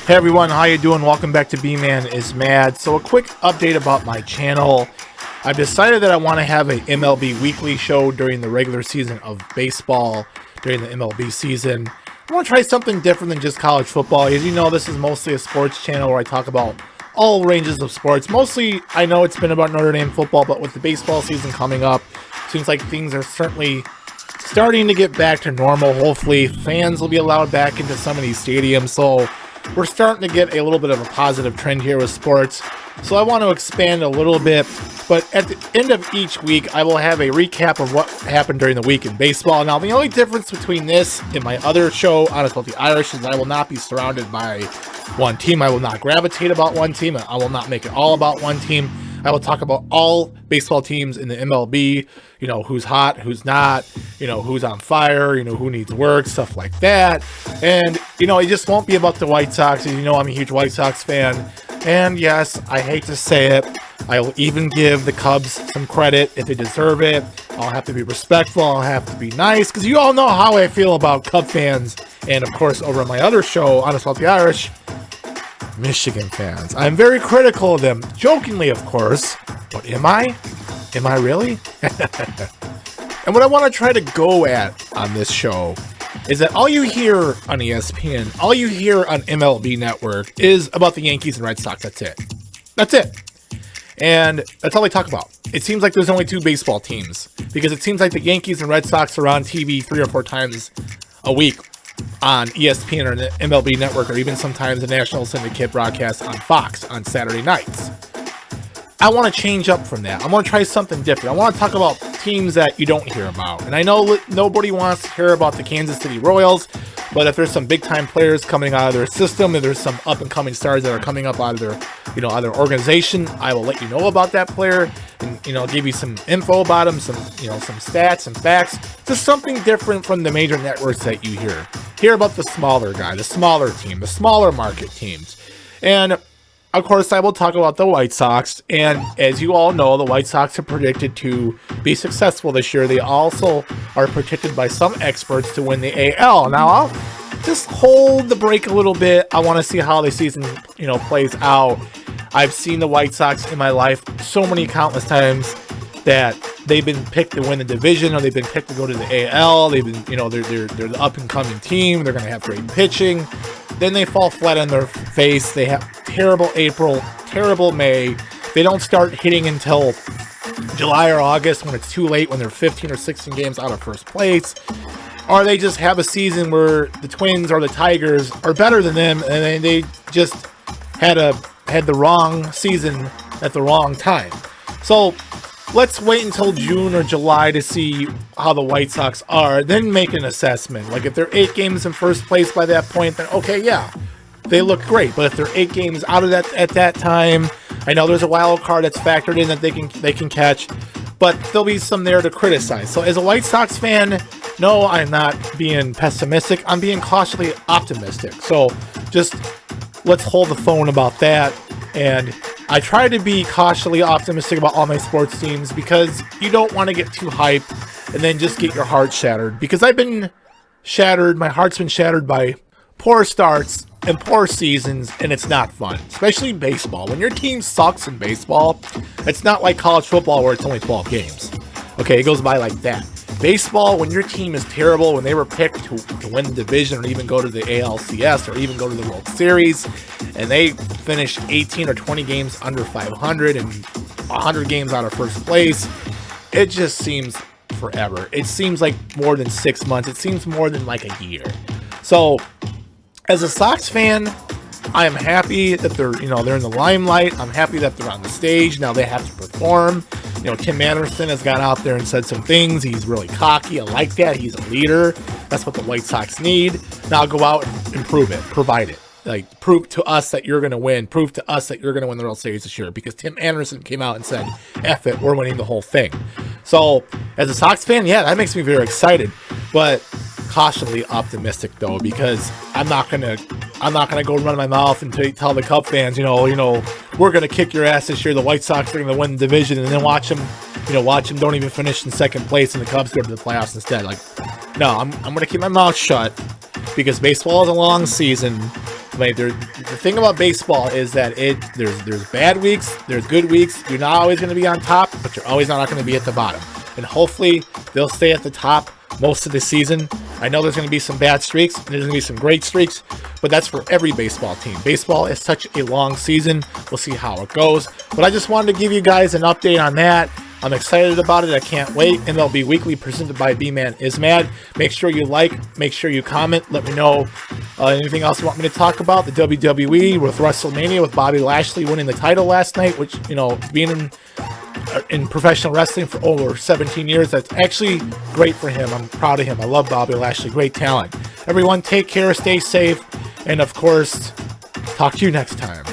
Hey everyone, how you doing? Welcome back to B-Man is Mad. So a quick update about my channel. I've decided that I want to have a MLB weekly show during the regular season of baseball, during the MLB season. I want to try something different than just college football. As you know, this is mostly a sports channel where I talk about all ranges of sports. Mostly, I know it's been about Notre Dame football, but with the baseball season coming up, seems like things are certainly starting to get back to normal. Hopefully, fans will be allowed back into some of these stadiums. So we're starting to get a little bit of a positive trend here with sports. So I want to expand a little bit, but at the end of each week, I will have a recap of what happened during the week in baseball. Now, the only difference between this and my other show, Honest About the Irish, is I will not be surrounded by one team. I will not gravitate about one team. I will not make it all about one team. I will talk about all baseball teams in the MLB, you know, who's hot, who's not, you know, who's on fire, you know, who needs work, stuff like that. And, you know, it just won't be about the White Sox. As you know, I'm a huge White Sox fan. And yes, I hate to say it, I will even give the Cubs some credit if they deserve it. I'll have to be respectful. I'll have to be nice, because you all know how I feel about Cub fans. And, of course, over on my other show, Honest About the Irish, Michigan fans. I'm very critical of them, jokingly, of course, but am I? Am I really? And what I want to try to go at on this show is that all you hear on ESPN, all you hear on MLB Network is about the Yankees and Red Sox. That's it. That's it. And that's all they talk about. It seems like there's only two baseball teams, because it seems like the Yankees and Red Sox are on TV 3 or 4 times a week on ESPN or the MLB Network, or even sometimes the National Syndicate broadcast on Fox on Saturday nights. I want to change up from that. I want to try something different. I want to talk about teams that you don't hear about. And I know nobody wants to hear about the Kansas City Royals, but if there's some big-time players coming out of their system, if there's some up-and-coming stars that are coming up out of their, you know, out of their organization, I will let you know about that player and, you know, give you some info about him, some, you know, some stats, some facts. Just something different from the major networks that you hear. Hear about the smaller guy, the smaller team, the smaller market teams. And of course, I will talk about the White Sox, and as you all know, the White Sox are predicted to be successful this year. They also are predicted by some experts to win the AL. Now, I'll just hold the break a little bit. I want to see how the season, you know, plays out. I've seen the White Sox in my life so many countless times that they've been picked to win the division, or they've been picked to go to the AL. They've been, you know, they're the up-and-coming team. They're going to have great pitching. Then they fall flat on their face. They have terrible April, terrible May. They don't start hitting until July or August, when it's too late, when they're 15 or 16 games out of first place. Or they just have a season where the Twins or the Tigers are better than them, and they just had the wrong season at the wrong time. So let's wait until June or July to see how the White Sox are, then make an assessment. Like, if they're 8 games in first place by that point, then okay, yeah, they look great. But if they're 8 games out of that at that time, I know there's a wild card that's factored in that they can catch, but there'll be some there to criticize. So as a White Sox fan, no, I'm not being pessimistic. I'm being cautiously optimistic. So just let's hold the phone about that. And I try to be cautiously optimistic about all my sports teams, because you don't want to get too hyped and then just get your heart shattered. Because I've been shattered, my heart's been shattered by poor starts and poor seasons, and it's not fun. Especially baseball. When your team sucks in baseball, it's not like college football where it's only 12 games. Okay, it goes by like that. Baseball, when your team is terrible, when they were picked to win the division or even go to the ALCS or even go to the World Series, and they finish 18 or 20 games under 500 and 100 games out of first place, it just seems forever. It seems like more than 6 months. It seems more than like a year. So, as a Sox fan, I am happy that they're in the limelight. I'm happy that they're on the stage. Now they have to perform. You know, Tim Anderson has gone out there and said some things. He's really cocky. I like that. He's a leader. That's what the White Sox need. Now go out and prove it. Provide it. Like, prove to us that you're going to win. Prove to us that you're going to win the World Series this year. Because Tim Anderson came out and said, F it, we're winning the whole thing. So, as a Sox fan, yeah, that makes me very excited. But cautiously optimistic, though, because I'm not going to I'm not going to go run my mouth and tell the Cub fans, we're going to kick your ass this year. The White Sox are going to win the division, and then watch them don't even finish in second place, and the Cubs go to the playoffs instead. Like, no, I'm going to keep my mouth shut because baseball is a long season. Like, the thing about baseball is that there's bad weeks, there's good weeks. You're not always going to be on top, but you're always not going to be at the bottom. And hopefully they'll stay at the top most of the season. I know there's going to be some bad streaks, and there's going to be some great streaks, but that's for every baseball team. Baseball is such a long season. We'll see how it goes. But I just wanted to give you guys an update on that. I'm excited about it. I can't wait. MLB Weekly presented by B-Man is Mad. Make sure you like, make sure you comment. Let me know anything else you want me to talk about. The WWE with WrestleMania with Bobby Lashley winning the title last night, which, being in professional wrestling for over 17 years, that's actually great for him. I'm proud of him. I love Bobby Lashley. Great talent. Everyone, take care, stay safe, and of course, talk to you next time.